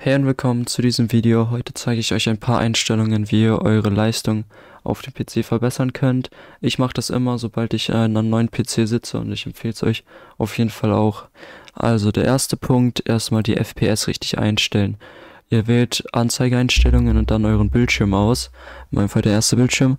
Hey und willkommen zu diesem Video. Heute zeige ich euch ein paar Einstellungen, wie ihr eure Leistung auf dem PC verbessern könnt. Ich mache das immer, sobald ich an einem neuen PC sitze, und ich empfehle es euch auf jeden Fall auch. Also der erste Punkt, erstmal die FPS richtig einstellen. Ihr wählt Anzeigeeinstellungen und dann euren Bildschirm aus, in meinem Fall der erste Bildschirm,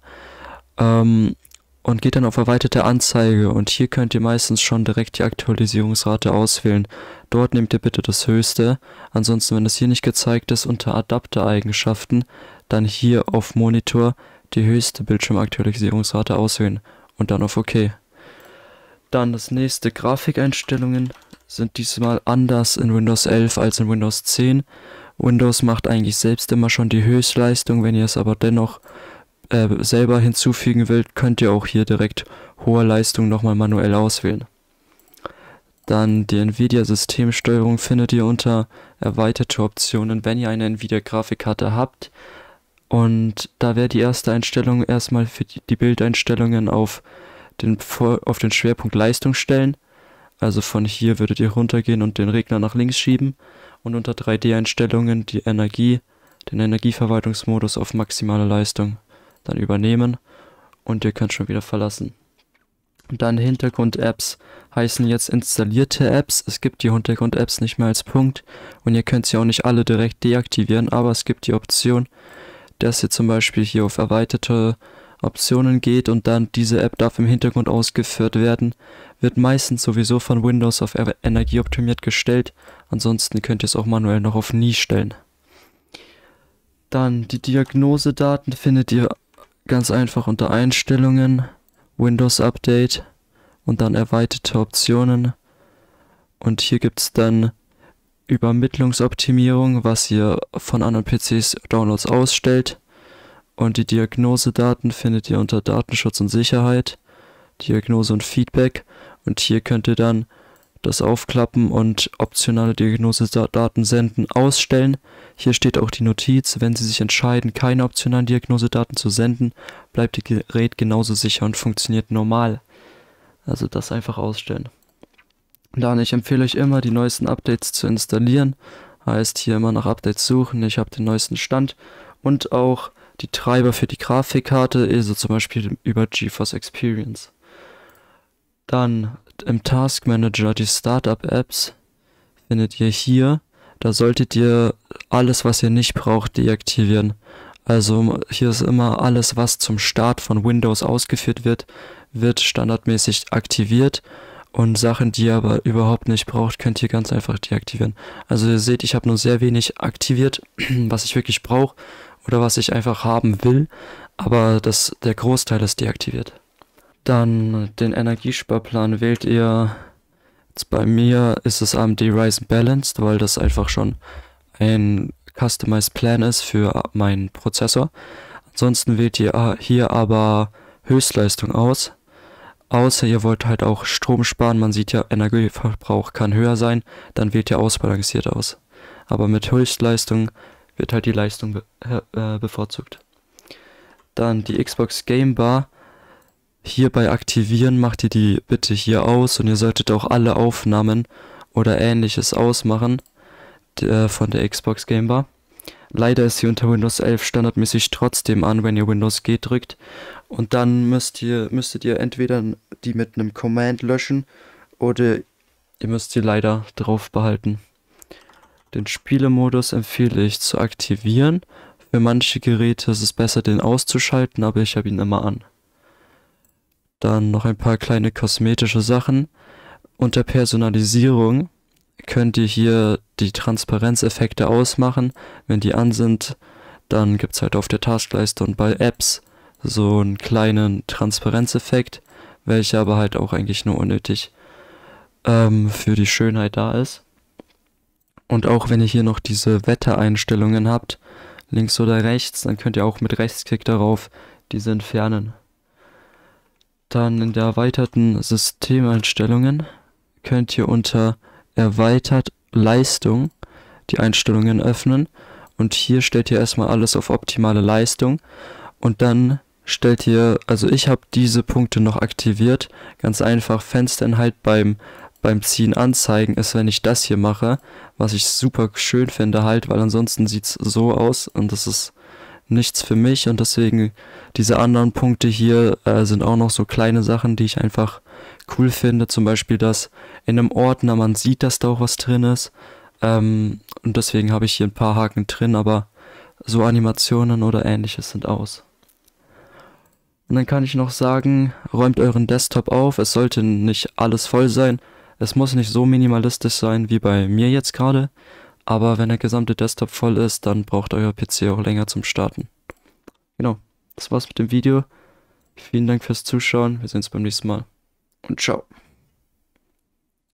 und geht dann auf erweiterte Anzeige, und hier könnt ihr meistens schon direkt die Aktualisierungsrate auswählen. Dort nehmt ihr bitte das höchste. Ansonsten, wenn es hier nicht gezeigt ist, unter Adaptereigenschaften, dann hier auf Monitor die höchste Bildschirmaktualisierungsrate auswählen und dann auf OK. Dann das nächste, Grafikeinstellungen sind diesmal anders in Windows 11 als in Windows 10. Windows macht eigentlich selbst immer schon die Höchstleistung. Wenn ihr es aber dennoch selber hinzufügen wollt, könnt ihr auch hier direkt hohe Leistung nochmal manuell auswählen. Dann die Nvidia-Systemsteuerung findet ihr unter erweiterte Optionen, wenn ihr eine Nvidia-Grafikkarte habt. Und da wäre die erste Einstellung erstmal für die Bildeinstellungen auf den Schwerpunkt Leistung stellen. Also von hier würdet ihr runtergehen und den Regler nach links schieben. Und unter 3D-Einstellungen den Energieverwaltungsmodus auf maximale Leistung dann übernehmen. Und ihr könnt schon wieder verlassen. Dann Hintergrund-Apps heißen jetzt installierte Apps. Es gibt die Hintergrund-Apps nicht mehr als Punkt und ihr könnt sie auch nicht alle direkt deaktivieren, aber es gibt die Option, dass ihr zum Beispiel hier auf erweiterte Optionen geht und dann diese App darf im Hintergrund ausgeführt werden. Wird meistens sowieso von Windows auf energieoptimiert gestellt, ansonsten könnt ihr es auch manuell noch auf Nie stellen. Dann die Diagnosedaten findet ihr ganz einfach unter Einstellungen, Windows Update und dann erweiterte Optionen. Und hier gibt es dann Übermittlungsoptimierung, was ihr von anderen PCs Downloads ausstellt. Und die Diagnosedaten findet ihr unter Datenschutz und Sicherheit, Diagnose und Feedback. Und hier könnt ihr dann das aufklappen und optionale Diagnosedaten senden ausstellen. Hier steht auch die Notiz: Wenn Sie sich entscheiden, keine optionalen Diagnosedaten zu senden, bleibt Ihr Gerät genauso sicher und funktioniert normal. Also das einfach ausstellen. Dann, ich empfehle euch immer, die neuesten Updates zu installieren. Heißt, hier immer nach Updates suchen. Ich habe den neuesten Stand und auch die Treiber für die Grafikkarte, also zum Beispiel über GeForce Experience. Dann im Task Manager die Startup-Apps findet ihr hier. Da solltet ihr alles, was ihr nicht braucht, deaktivieren. Also hier ist immer alles, was zum Start von Windows ausgeführt wird standardmäßig aktiviert. Und Sachen, die ihr aber überhaupt nicht braucht, könnt ihr ganz einfach deaktivieren. Also ihr seht, ich habe nur sehr wenig aktiviert, was ich wirklich brauche oder was ich einfach haben will. Aber der Großteil ist deaktiviert. Dann den Energiesparplan wählt ihr. Jetzt bei mir ist es AMD Ryzen Balanced, weil das einfach schon ein Customized Plan ist für meinen Prozessor. Ansonsten wählt ihr hier aber Höchstleistung aus. Außer ihr wollt halt auch Strom sparen, man sieht ja, Energieverbrauch kann höher sein, dann wählt ihr ausbalanciert aus. Aber mit Höchstleistung wird halt die Leistung bevorzugt. Dann die Xbox Game Bar. Hier bei Aktivieren macht ihr die bitte hier aus, und ihr solltet auch alle Aufnahmen oder ähnliches ausmachen von der Xbox Game Bar. Leider ist sie unter Windows 11 standardmäßig trotzdem an, wenn ihr Windows G drückt. Und dann müsstet ihr entweder die mit einem Command löschen oder ihr müsst sie leider drauf behalten. Den Spielemodus empfehle ich zu aktivieren. Für manche Geräte ist es besser, den auszuschalten, aber ich habe ihn immer an. Dann noch ein paar kleine kosmetische Sachen. Unter Personalisierung könnt ihr hier die Transparenzeffekte ausmachen. Wenn die an sind, dann gibt es halt auf der Taskleiste und bei Apps so einen kleinen Transparenzeffekt, welcher aber halt auch eigentlich nur unnötig für die Schönheit da ist. Und auch wenn ihr hier noch diese Wettereinstellungen habt, links oder rechts, dann könnt ihr auch mit Rechtsklick darauf diese entfernen. Dann in der erweiterten Systemeinstellungen könnt ihr unter Erweitert Leistung die Einstellungen öffnen. Und hier stellt ihr erstmal alles auf optimale Leistung. Und dann stellt ihr, also ich habe diese Punkte noch aktiviert. Ganz einfach Fensterinhalt beim beim Ziehen anzeigen, ist, wenn ich das hier mache, was ich super schön finde halt, weil ansonsten sieht es so aus und das ist nichts für mich und deswegen diese anderen Punkte hier sind auch noch so kleine Sachen, die ich einfach cool finde, zum Beispiel, dass in einem Ordner man sieht, dass da auch was drin ist, und deswegen habe ich hier ein paar Haken drin, aber so Animationen oder ähnliches sind aus. Und dann kann ich noch sagen, räumt euren Desktop auf, es sollte nicht alles voll sein, es muss nicht so minimalistisch sein wie bei mir jetzt gerade, aber wenn der gesamte Desktop voll ist, dann braucht euer PC auch länger zum Starten. Genau, das war's mit dem Video. Vielen Dank fürs Zuschauen, wir sehen uns beim nächsten Mal und ciao.